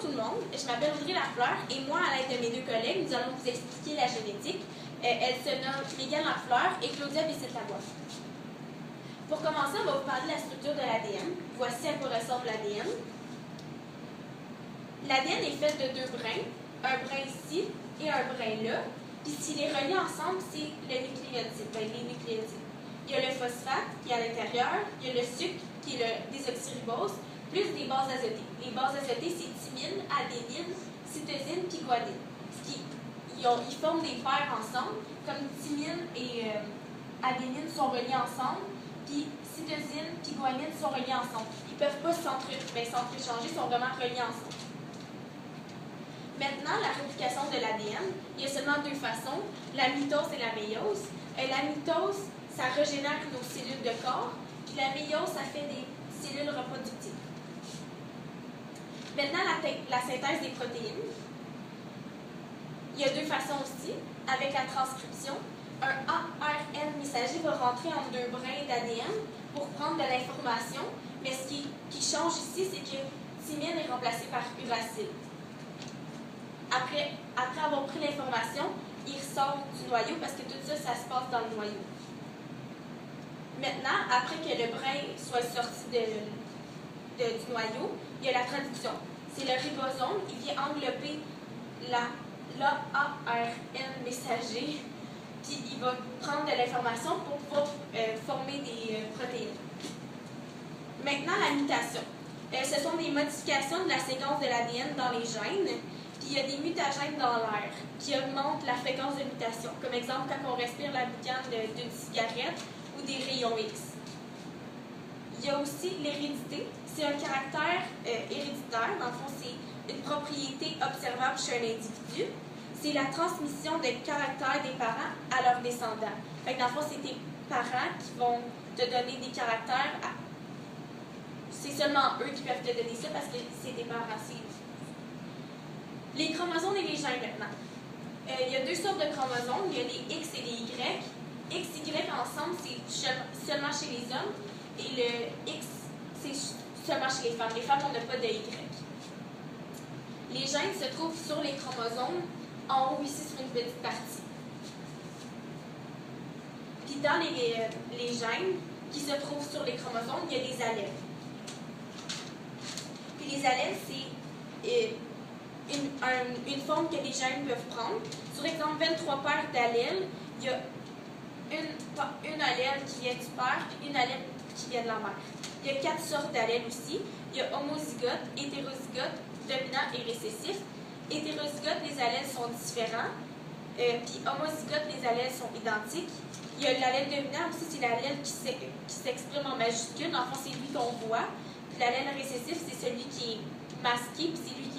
tout le monde, je m'appelle Audrey Lafleur et moi, à l'aide de mes deux collègues, nous allons vous expliquer la génétique. Elles se nomment Mégane Lafleur et Claudia Bissette-Laboie. Pour commencer, on va vous parler de la structure de l'ADN. Voici à quoi ressemble l'ADN. L'ADN est fait de deux brins, un brin ici et un brin là. Puis s'il est relié ensemble, c'est le nucléotide, les nucléotides. Il y a le phosphate qui est à l'intérieur, il y a le sucre qui est le désoxyribose, plus des bases azotées. Les bases azotées, c'est thymine, adénine, cytosine puis guanine. Ils forment des paires ensemble, comme thymine et adénine sont reliés ensemble, puis cytosine puis guanine sont reliés ensemble. Ils ne peuvent pas s'entrechanger, sont vraiment reliés ensemble. Maintenant, la réplication de l'ADN, il y a seulement deux façons, la mitose et la méiose. La mitose, ça régénère nos cellules de corps, puis la méiose, ça fait des cellules reproductives. Maintenant, la synthèse des protéines. Il y a deux façons aussi. Avec la transcription, un ARN messager va rentrer en deux brins d'ADN pour prendre de l'information, mais ce qui change ici, c'est que thymine est remplacée par uracile. Après avoir pris l'information, il ressort du noyau parce que tout ça, ça se passe dans le noyau. Maintenant, après que le brin soit sorti du noyau, il y a la traduction. C'est le ribosome, il vient envelopper l'ARN messager, puis il va prendre de l'information pour pouvoir former des protéines. Maintenant, la mutation. Ce sont des modifications de la séquence de l'ADN dans les gènes, puis il y a des mutagènes dans l'air qui augmentent la fréquence de mutation. Comme exemple, quand on respire la boucane d'une cigarette ou des rayons X. Il y a aussi l'hérédité. C'est un caractère héréditaire. Dans le fond, c'est une propriété observable chez un individu. C'est la transmission de caractères des parents à leurs descendants. Fait que dans le fond, c'est tes parents qui vont te donner des caractères. C'est seulement eux qui peuvent te donner ça parce que c'est tes parents. Les chromosomes et les gènes maintenant. Il y a deux sortes de chromosomes. Il y a les X et les Y. X et Y ensemble, c'est seulement chez les hommes. Et le X, c'est seulement chez les femmes. Les femmes, on n'a pas de Y. Les gènes se trouvent sur les chromosomes, en haut ici sur une petite partie. Puis dans les gènes qui se trouvent sur les chromosomes, il y a des allèles. Puis les allèles, c'est une forme que les gènes peuvent prendre. Sur exemple, 23 paires d'allèles, il y a une allèle qui vient du père et une allèle qui vient de la mère. Il y a 4 sortes d'allèles aussi. Il y a homozygote, hétérozygote, dominant et récessif. Hétérozygote, les allèles sont différents. Puis homozygote, les allèles sont identiques. Il y a l'allèle dominant aussi, c'est l'allèle qui s'exprime en majuscule. En fond, c'est lui qu'on voit. Puis l'allèle récessif, c'est celui qui est masqué, puis c'est lui qui est